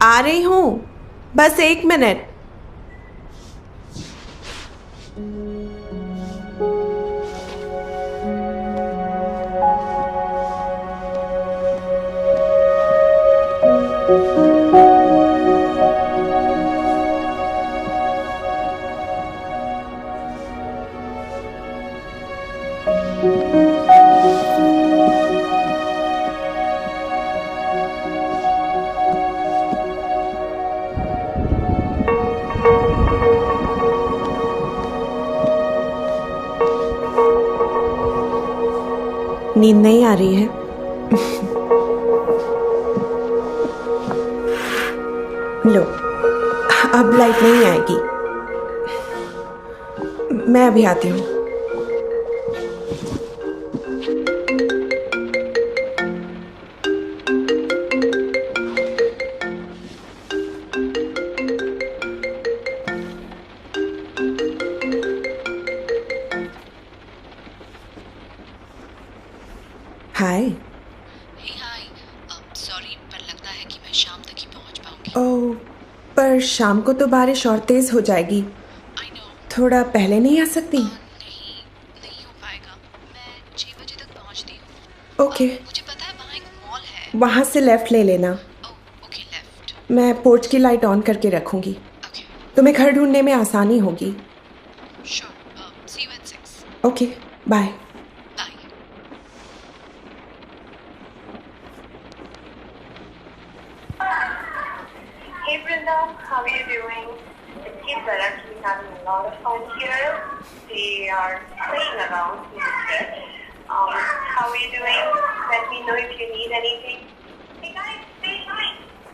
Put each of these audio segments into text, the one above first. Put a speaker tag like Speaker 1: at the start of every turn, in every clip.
Speaker 1: आ रही हूँ, बस 1 मिनट। नींद नहीं आ रही है? लो, अब लाइट नहीं आएगी। मैं अभी आती हूँ। हाय।
Speaker 2: हाय। सॉरी, पर लगता है कि मैं शाम तक ही पहुंच पाऊंगी।
Speaker 1: ओह, पर शाम को तो बारिश और तेज हो जाएगी।
Speaker 2: I know.
Speaker 1: थोड़ा पहले नहीं आ सकती?
Speaker 2: नहीं, नहीं हो पाएगा। मैं 6 बजे तक पहुंचती हूँ।
Speaker 1: ओके,
Speaker 2: मुझे पता है वहाँ एक मॉल है।
Speaker 1: वहाँ से लेफ्ट ले लेना।
Speaker 2: Oh okay, left.
Speaker 1: मैं पोर्च की लाइट ऑन करके रखूंगी।
Speaker 2: ओके,
Speaker 1: तुम्हें घर ढूंढने में आसानी होगी।
Speaker 2: Sure. See you at 6।
Speaker 1: Okay, bye.
Speaker 2: Bye.
Speaker 3: Hey Brenda, how are you doing? The kids are actually having a lot of fun here. They are playing around in the stretch. How are you doing? Let me know if you need anything. Hey guys, say hi.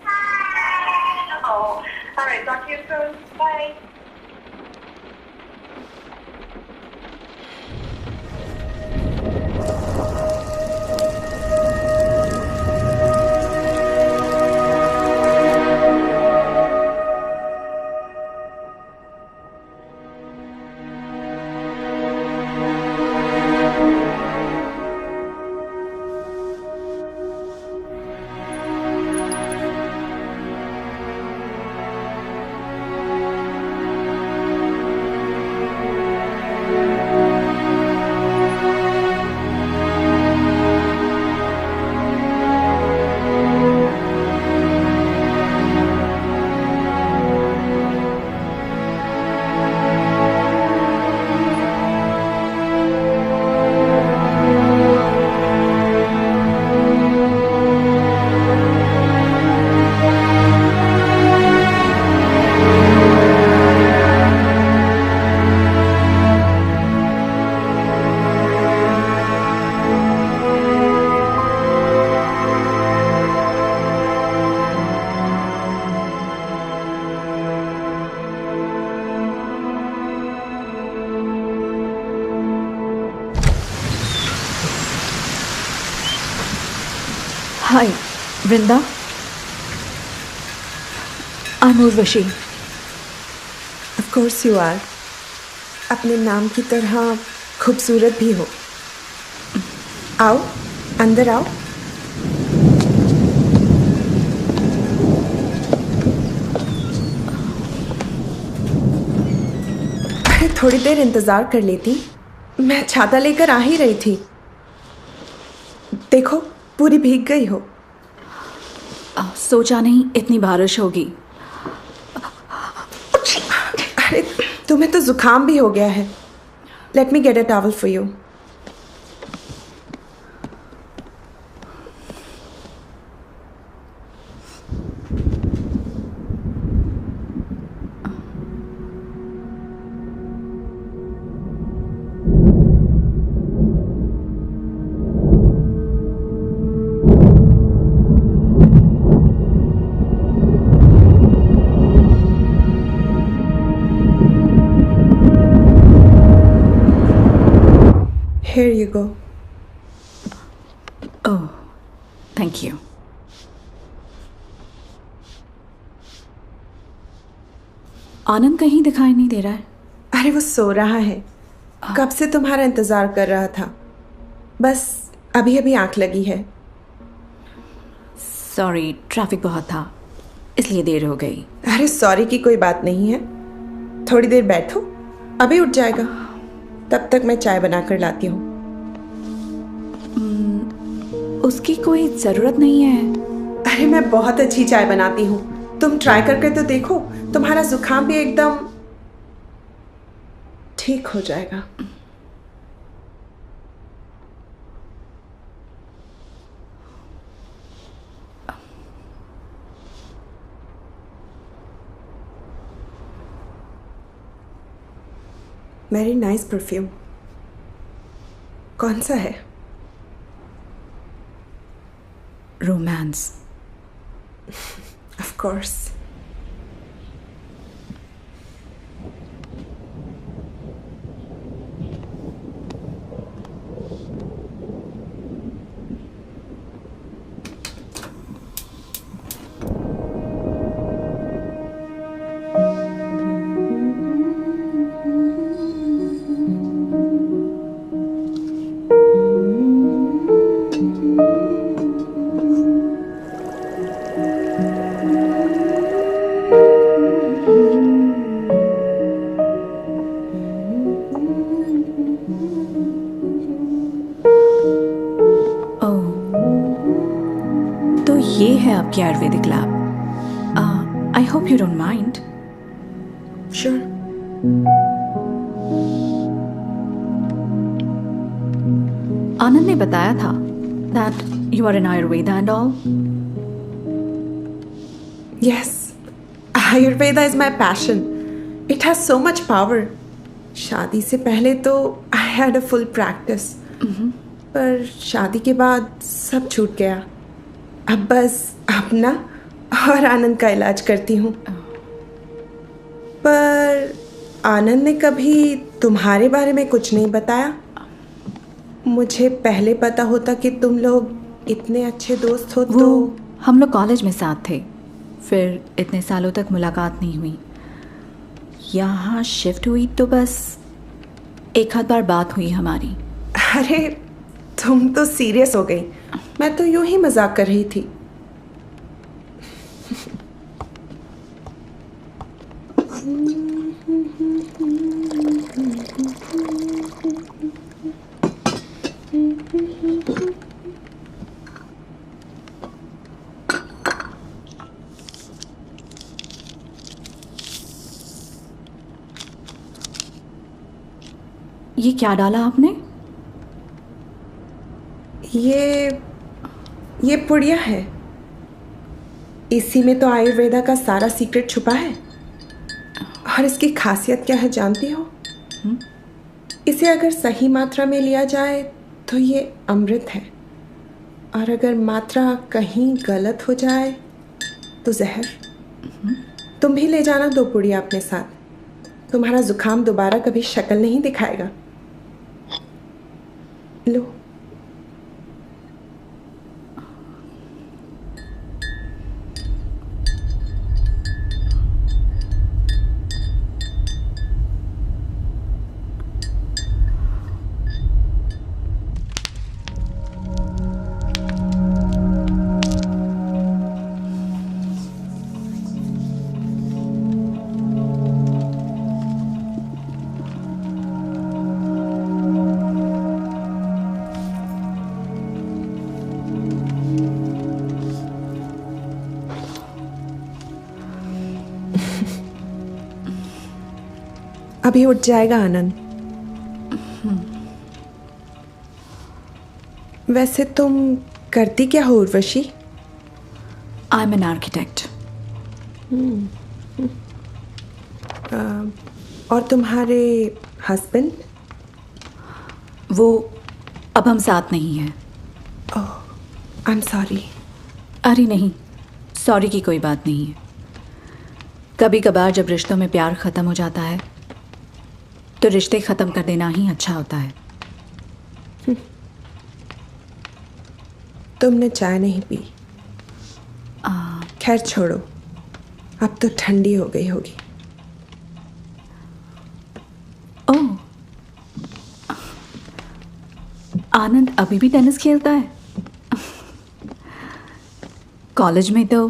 Speaker 3: Hi. Oh, all right. Talk to you soon. Bye.
Speaker 4: Hi, Vrinda. I'm Urvashi.
Speaker 1: Of course you are. अपने नाम की तरह खूबसूरत भी हो। आओ, अंदर आओ। अरे थोड़ी देर इंतजार कर लेती, मैं छाता लेकर आ ही रही थी। देखो, पूरी भीग गई हो।
Speaker 4: सोचा नहीं इतनी बारिश होगी।
Speaker 1: अरे तुम्हें तो जुकाम भी हो गया है। Let me get a towel for you. Here you go.
Speaker 4: Oh, thank you. आनंद कहीं दिखाई नहीं दे रहा है।
Speaker 1: अरे वो सो रहा है, कब से तुम्हारा इंतजार कर रहा था। बस अभी अभी आंख लगी है।
Speaker 4: सॉरी, ट्रैफिक बहुत था इसलिए देर हो गई।
Speaker 1: अरे सॉरी की कोई बात नहीं है, थोड़ी देर बैठो, अभी उठ जाएगा। तब तक मैं चाय बना कर लाती हूँ।
Speaker 4: उसकी कोई ज़रूरत नहीं है।
Speaker 1: अरे मैं बहुत अच्छी चाय बनाती हूँ, तुम ट्राई करके तो देखो, तुम्हारा जुकाम भी एकदम ठीक हो जाएगा। Very nice perfume. कौन सा है?
Speaker 4: रोमांस।
Speaker 1: Of course.
Speaker 4: तो ये है आपकी Ayurvedic lab. I hope you don't mind.
Speaker 1: Sure.
Speaker 4: Anand ने बताया था that you are in Ayurveda and all.
Speaker 1: Yes, Ayurveda is my passion. It has so much power. शादी से पहले तो I had a full practice. पर शादी के बाद सब छूट गया। अब बस अपना और आनंद का इलाज करती हूँ। पर आनंद ने कभी तुम्हारे बारे में कुछ नहीं बताया। मुझे पहले पता होता कि तुम लोग इतने अच्छे दोस्त हो तो।
Speaker 4: हम लोग कॉलेज में साथ थे, फिर इतने सालों तक मुलाकात नहीं हुई। यहाँ शिफ्ट हुई तो बस एक आध बार बात हुई हमारी।
Speaker 1: अरे तुम तो सीरियस हो गई, मैं तो यूं ही मजाक कर रही थी।
Speaker 4: ये क्या डाला आपने?
Speaker 1: ये पुड़िया है। इसी में तो आयुर्वेदा का सारा सीक्रेट छुपा है। और इसकी खासियत क्या है जानती हो? इसे अगर सही मात्रा में लिया जाए तो ये अमृत है, और अगर मात्रा कहीं गलत हो जाए तो जहर। तुम भी ले जाना 2 पुड़िया अपने साथ, तुम्हारा जुकाम दोबारा कभी शक्ल नहीं दिखाएगा। लो। अभी उठ जाएगा आनंद। वैसे तुम करती क्या हो Urvashi?
Speaker 4: I am an architect.
Speaker 1: और तुम्हारे हस्बैंड?
Speaker 4: वो अब हम साथ नहीं हैं।
Speaker 1: I am sorry.
Speaker 4: अरे नहीं, सॉरी की कोई बात नहीं है। कभी कभार जब रिश्तों में प्यार ख़त्म हो जाता है तो रिश्ते ख़त्म कर देना ही अच्छा होता है।
Speaker 1: तुमने चाय नहीं पी? खैर छोड़ो, अब तो ठंडी हो गई होगी।
Speaker 4: ओह, आनंद अभी भी टेनिस खेलता है? कॉलेज में तो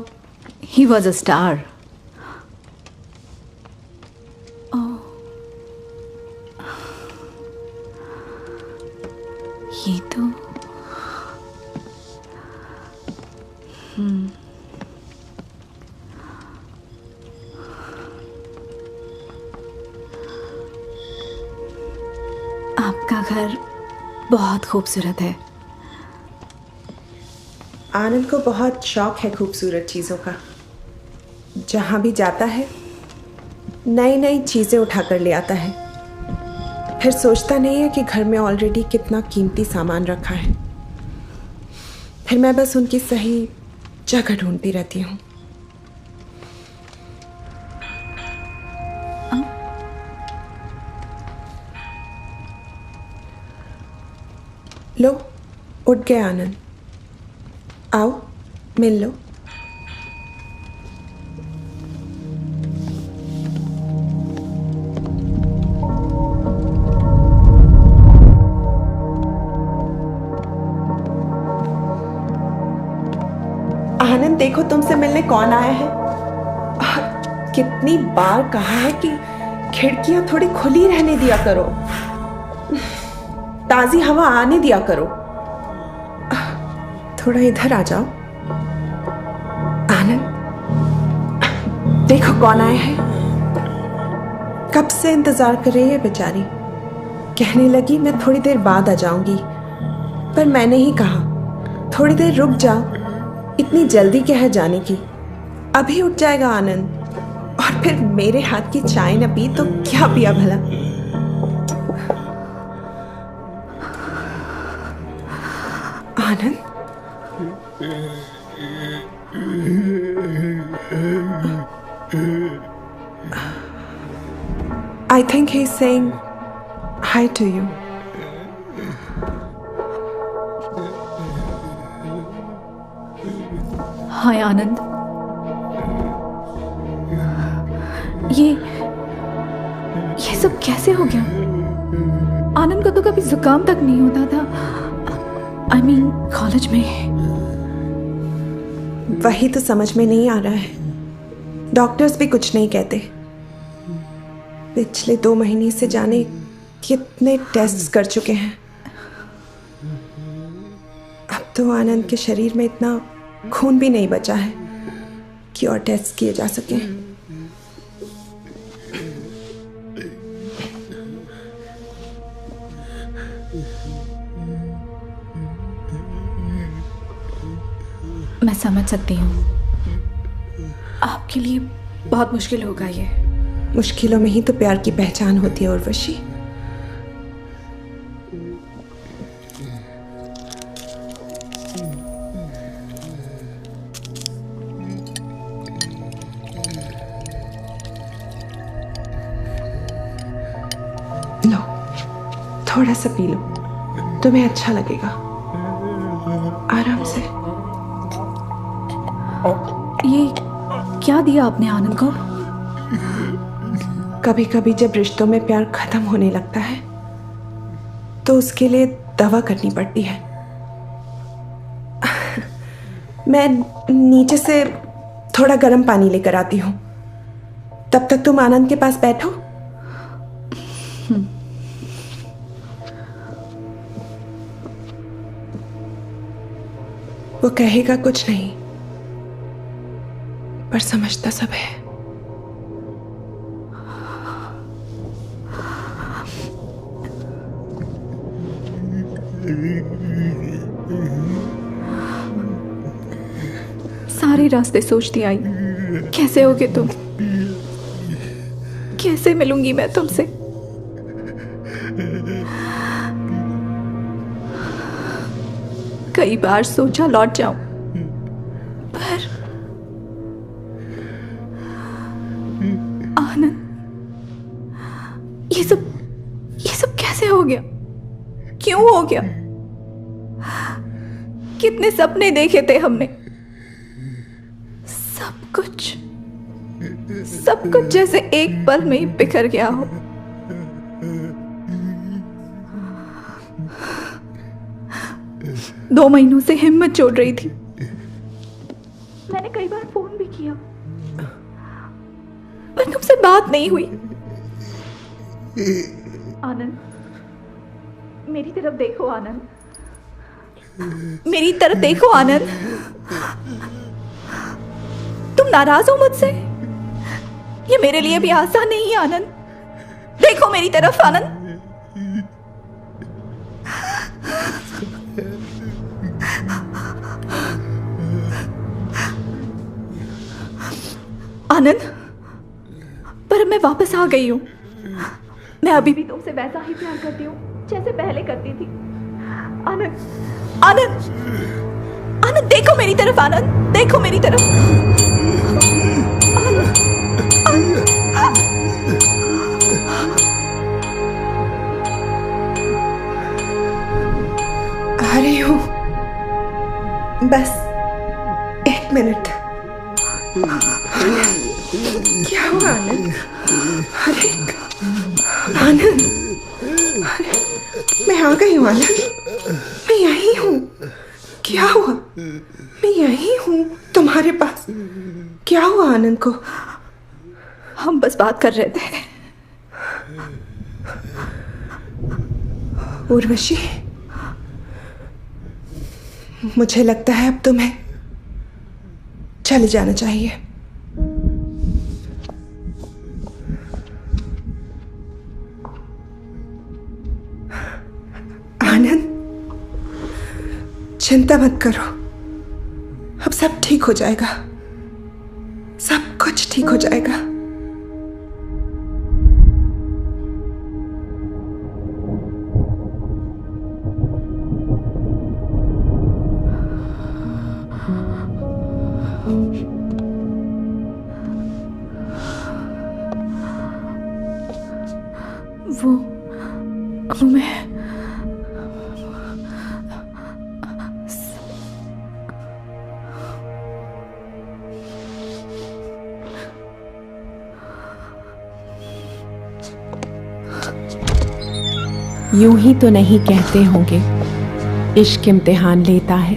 Speaker 4: He was a star. ये तो आपका घर बहुत खूबसूरत है।
Speaker 1: आनंद को बहुत शौक है खूबसूरत चीज़ों का। जहाँ भी जाता है नई नई चीज़ें उठाकर ले आता है, फिर सोचता नहीं है कि घर में ऑलरेडी कितना कीमती सामान रखा है। फिर मैं बस उनकी सही जगह ढूंढती रहती हूँ। लो, उठ गए आनंद। आओ मिल लो। आनंद देखो तुमसे मिलने कौन आया है। कितनी बार कहा है कि खिड़कियां थोड़ी खुली रहने दिया करो, ताजी हवा आने दिया करो। थोड़ा इधर आ जाओ। आनंद देखो कौन आया है। कब से इंतजार कर रही है बेचारी। कहने लगी मैं थोड़ी देर बाद आ जाऊंगी, पर मैंने ही कहा थोड़ी देर रुक जाओ। इतनी जल्दी क्या है जाने की। अभी उठ जाएगा आनंद, और फिर मेरे हाथ की चाय न पी तो क्या पिया भला। आनंद I think he's saying hi to you.
Speaker 4: हाय आनंद। ये सब कैसे हो गया? आनंद को तो कभी जुकाम तक नहीं होता था। I mean, कॉलेज में।
Speaker 1: वही तो समझ में नहीं आ रहा है। डॉक्टर्स भी कुछ नहीं कहते। पिछले 2 महीने से जाने कितने टेस्ट्स कर चुके हैं। अब तो आनंद के शरीर में इतना खून भी नहीं बचा है कि और टेस्ट किए जा सके।
Speaker 4: मैं समझ सकती हूँ, आपके लिए बहुत मुश्किल होगा ये।
Speaker 1: मुश्किलों में ही तो प्यार की पहचान होती है उर्वशी। लो, थोड़ा सा पी लो, तुम्हें अच्छा लगेगा। आराम से।
Speaker 4: ये क्या दिया आपने आनंद को?
Speaker 1: कभी कभी जब रिश्तों में प्यार खत्म होने लगता है तो उसके लिए दवा करनी पड़ती है। मैं नीचे से थोड़ा गर्म पानी लेकर आती हूँ, तब तक तुम आनंद के पास बैठो। वो कहेगा कुछ नहीं, पर समझता सब है।
Speaker 4: सारे रास्ते सोचती आई, कैसे होगे तुम, कैसे मिलूंगी मैं तुमसे। कई बार सोचा लौट जाऊं, पर आनंद, ये सब कैसे हो गया, क्यों हो गया? कितने सपने देखे थे हमने, सब कुछ जैसे एक पल में ही बिखर गया हो। दो महीनों से हिम्मत छोड़ रही थी। मैंने कई बार फोन भी किया, बात नहीं हुई। आनंद, मेरी तरफ देखो आनंद, मेरी तरफ देखो आनंद। तुम नाराज हो मुझसे? ये मेरे लिए भी आसान नहीं है आनंद। देखो मेरी तरफ आनंद। आनंद, पर मैं वापस आ गई हूं। मैं अभी भी तुमसे वैसा ही प्यार करती हूँ जैसे पहले करती थी। आनंद, आनंद, आनंद देखो मेरी तरफ आनंद, देखो मेरी तरफ। आनंद, आनंद।
Speaker 1: आ रही हूँ, बस 1 मिनट। क्या हुआ आनंद? अरे आनंद, मैं आ गई हूँ आनंद, मैं यहीं हूँ। क्या हुआ? मैं यहीं हूँ तुम्हारे पास। क्या हुआ आनंद को?
Speaker 4: हम बस बात कर रहे थे।
Speaker 1: उर्वशी, मुझे लगता है अब तुम्हें चले जाना चाहिए। आनंद, चिंता मत करो, अब सब ठीक हो जाएगा, सब कुछ ठीक हो जाएगा।
Speaker 4: वो मैं
Speaker 5: यूं ही तो नहीं कहते होंगे, इश्क इम्तिहान लेता है,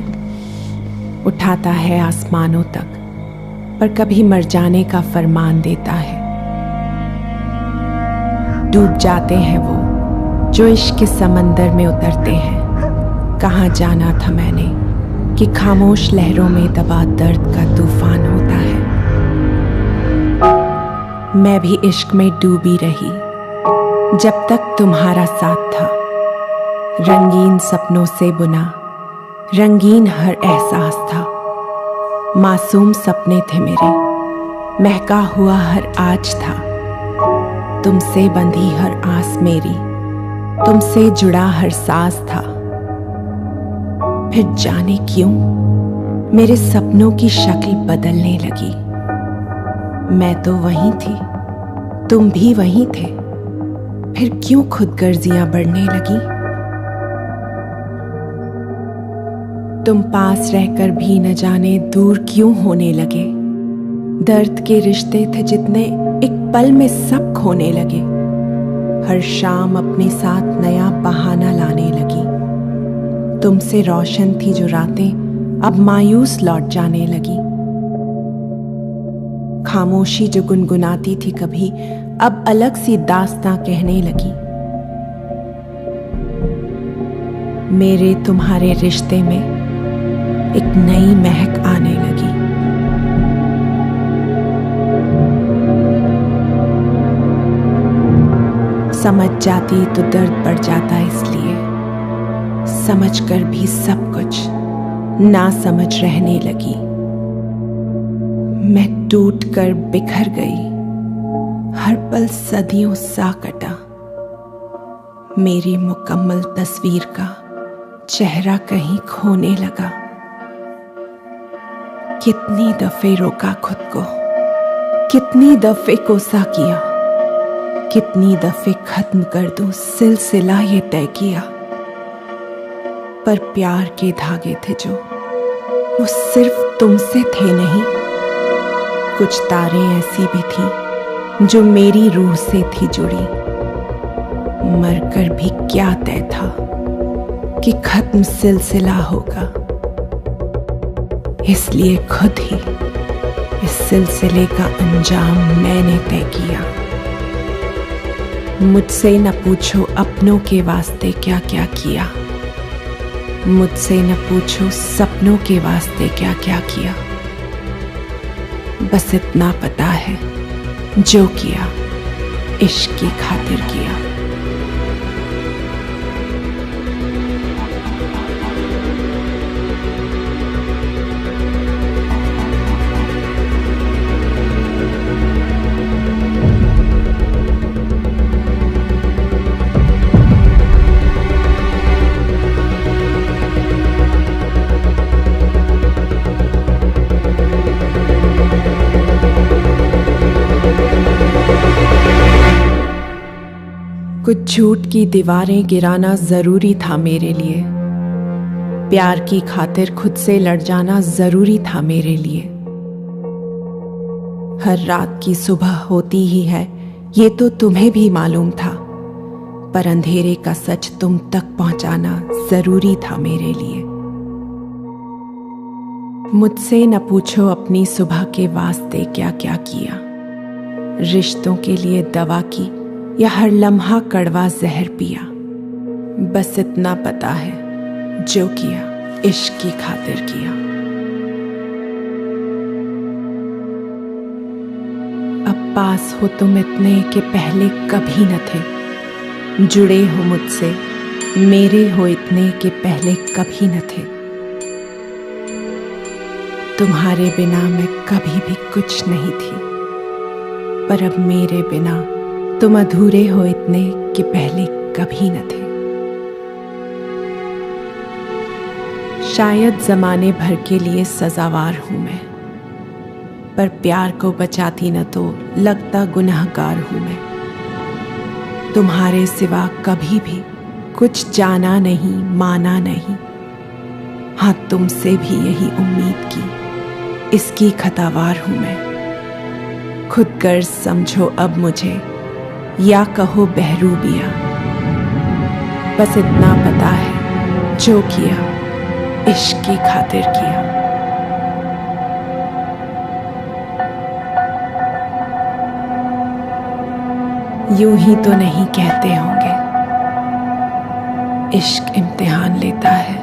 Speaker 5: उठाता है आसमानों तक, पर कभी मर जाने का फरमान देता है। डूब जाते हैं वो जो इश्क के समंदर में उतरते हैं। कहाँ जाना था मैंने कि खामोश लहरों में दबा दर्द का तूफान होता है। मैं भी इश्क में डूबी रही जब तक तुम्हारा साथ था। रंगीन सपनों से बुना रंगीन हर एहसास था। मासूम सपने थे मेरे, महका हुआ हर आज था। तुमसे बंधी हर आस मेरी, तुमसे जुड़ा हर सांस था। फिर जाने क्यों मेरे सपनों की शक्ल बदलने लगी। मैं तो वहीं थी, तुम भी वहीं थे, फिर क्यों खुदगर्जियां बढ़ने लगी। तुम पास रहकर भी न जाने दूर क्यों होने लगे। दर्द के रिश्ते थे जितने एक पल में सब खोने लगे। हर शाम अपने साथ नया बहाना लाने लगी। तुमसे रोशन थी जो रातें अब मायूस लौट जाने लगी। खामोशी जो गुनगुनाती थी कभी अब अलग सी दास्तां कहने लगी। मेरे तुम्हारे रिश्ते में एक नई महक आने लगी। समझ जाती तो दर्द बढ़ जाता, इसलिए समझकर भी सब कुछ ना समझ रहने लगी। मैं टूट कर बिखर गई, हर पल सदियों सा कटा। मेरी मुकम्मल तस्वीर का चेहरा कहीं खोने लगा। कितनी दफे रोका खुद को, कितनी दफे कोसा किया, कितनी दफे खत्म कर दूं सिलसिला ये तय किया। पर प्यार के धागे थे जो वो सिर्फ तुमसे थे नहीं। कुछ तारें ऐसी भी थी जो मेरी रूह से थी जुड़ी। मरकर भी क्या तय था कि खत्म सिलसिला होगा। इसलिए खुद ही इस सिलसिले का अंजाम मैंने तय किया। मुझसे न पूछो अपनों के वास्ते क्या क्या किया, मुझसे न पूछो सपनों के वास्ते क्या क्या किया। बस इतना पता है जो किया इश्क की खातिर किया। कुछ झूठ की दीवारें गिराना जरूरी था मेरे लिए, प्यार की खातिर खुद से लड़ जाना जरूरी था मेरे लिए। हर रात की सुबह होती ही है ये तो तुम्हें भी मालूम था, पर अंधेरे का सच तुम तक पहुंचाना जरूरी था मेरे लिए। मुझसे न पूछो अपनी सुबह के वास्ते क्या क्या किया, रिश्तों के लिए दवा की या हर लम्हा कड़वा जहर पिया। बस इतना पता है जो किया इश्क की खातिर किया। अब पास हो तुम इतने कि पहले कभी न थे, जुड़े हो मुझसे मेरे हो इतने कि पहले कभी न थे। तुम्हारे बिना मैं कभी भी कुछ नहीं थी, पर अब मेरे बिना तुम अधूरे हो इतने कि पहले कभी न थे। शायद जमाने भर के लिए सजावार हूं मैं, पर प्यार को बचाती न तो लगता गुनहगार हूं मैं। तुम्हारे सिवा कभी भी कुछ जाना नहीं माना नहीं, हाँ तुमसे भी यही उम्मीद की, इसकी खतावार हूं मैं। खुद गर्ज समझो अब मुझे या कहो बहरूबिया, बस इतना पता है जो किया इश्क की खातिर किया। यूं ही तो नहीं कहते होंगे, इश्क इम्तिहान लेता है।